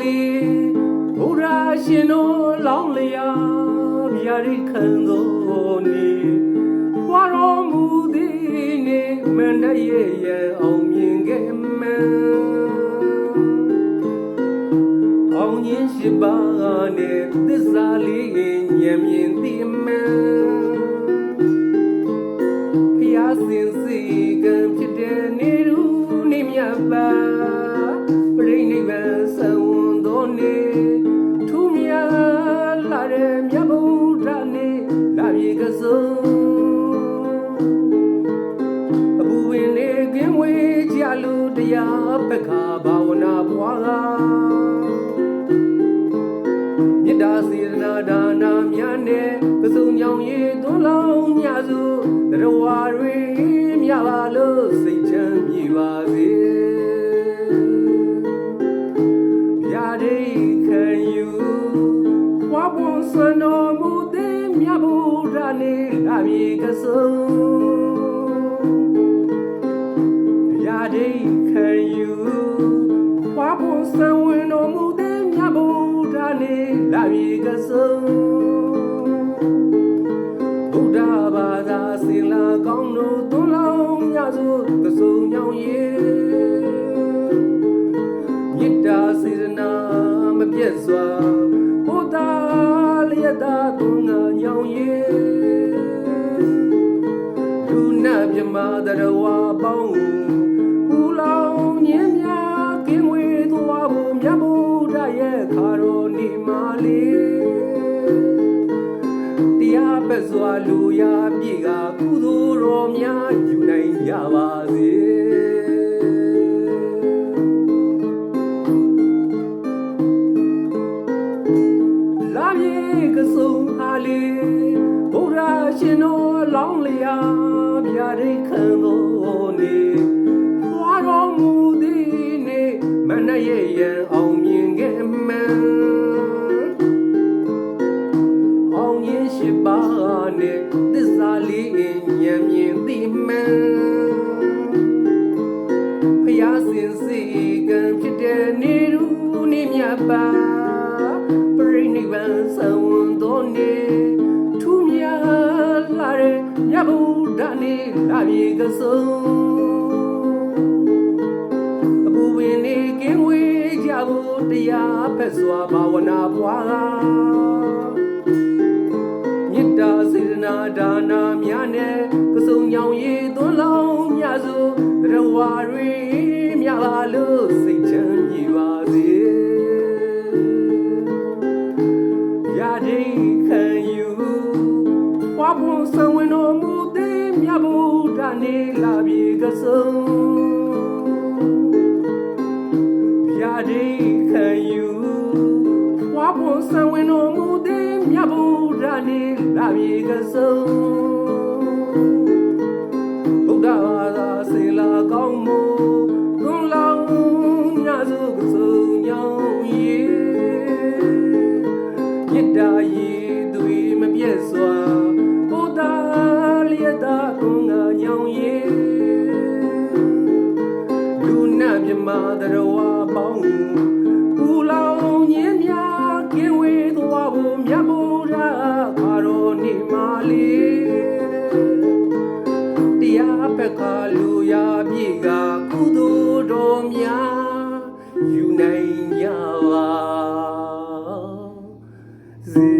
လေဘုရားရှင်တို့လောင်းလျာဗျာဒိခံတော်နေဘွာတော်မူသည်နေမန္တရဲ့ရန်အောင်မြင်ခဲ့မှန်အောင်ရင်ရှိပါနဲ့သစ္စာလေးဉာဏ်မြင်သိမှန်ဖျားစင်စီကံဖြစ်တဲ့နေရူနေမြတ်ပါပြိဋိဘံသံဝန်တော်နေထူးမြတ်လာတဲ့မြတ်ဗုဒ္ဓနေလာပြေကစုံအဘူဝင်နေကင်းဝေးကြလို့တရားပက္ခဘာဝနာပွားမေတ္တာစေတနာဒါနာများနဲ့ကစုံညောင်ရည်သွန်လောင်းညစုတရဝါတွေမြပါလို့စိတ်ချမ်းမြေပါစေဗျာဒိခံယူဝါပွန်စနောမူသည်မြတ်ဗုဒ္ဓနေလာပြေကစုံဗျာဒိခံယူဝါပွန်စံဝင်တော်မူသည်မြတ်ဗုဒ္ဓနေလာပြေကစုံဗုဒ္ဓဘာသာစင်လာကောင်းတို့သွန်လောင်းညစုကစုံညောင်ရည်မေတ္တာစေတနာမပြတ်စွာဘုဒ္ဓလျက်သာသွန်ငါညောင်ရည်လူနာမြမတရဝါပေါင်းပူလောင်ညင်းများကင်းဝေးသွားဖို့မြတ်ဗုဒ္ဓရဲ့ခါတော်နေမာလေးတရားပဲ့စွာလူရာပြေကကုသိုလ်တော်များယူနိုင်ကြပါစေလာပြေကစုံအားလေးဘုရားရှင်တော်လောင်းလျာဗျာဒိခံတော်နေဘွာတော်မူသည်နေမနရဲ့ရန်အောင်မြင်ခဲ့မှန်အောင်ရင်ရှိပါနဲ့သစ္စာလေးဉာဏ်မြင်သိမှန်ဖျားစင်စီကံဖြစ်တဲ့နေရူနေမြတ်ပါပြိဋိဘံသံဝန်တော်နေထူးမြတ်လာတဲ့မြတ်ဗုဒ္ဓနေလာပြေကစုံအဘူဝင်နေကင်းဝေးကြဖို့တရားဖက်စွာဘာဝနာပွားမေတ္တာစေတနာဒါနာများနဲ့ကစုံညောင်ရည်သွန်လောင်းညစုတရဝါတွေမြပါလို့စိတ်ချမ်းမြေပါစေဗျာဒိခံယူဝါပွန်စံဝင်တော်မူသည်မြတ်ဗုဒ္ဓနေလာပြေကစုံဗျာဒိခံယူဝါပွန်စံဝင်တော်မူသည်မြတ်ဗုဒ္ဓနေလာပြေကစုံဗုဒ္ဓဘာသာစေလာကောင်းမှုသွန်လောင်းညစုကစုံညောင်းရည်မေတ္တာရည်သူမပြည့်စွာဘုဒ္ဓလျက်သာသွန်ငါညောင်းရည်လူနာမြမတရဝါပေါင်းပူလောင်ညင်းများကင်းဝေးသွားဖို့မြတ်ဗုဒ္ဓခါတော်နေမာလေးတရားပက္ခလူရာပြေကကုသိုလ်တော်များယူနိုင်ကြပါစေ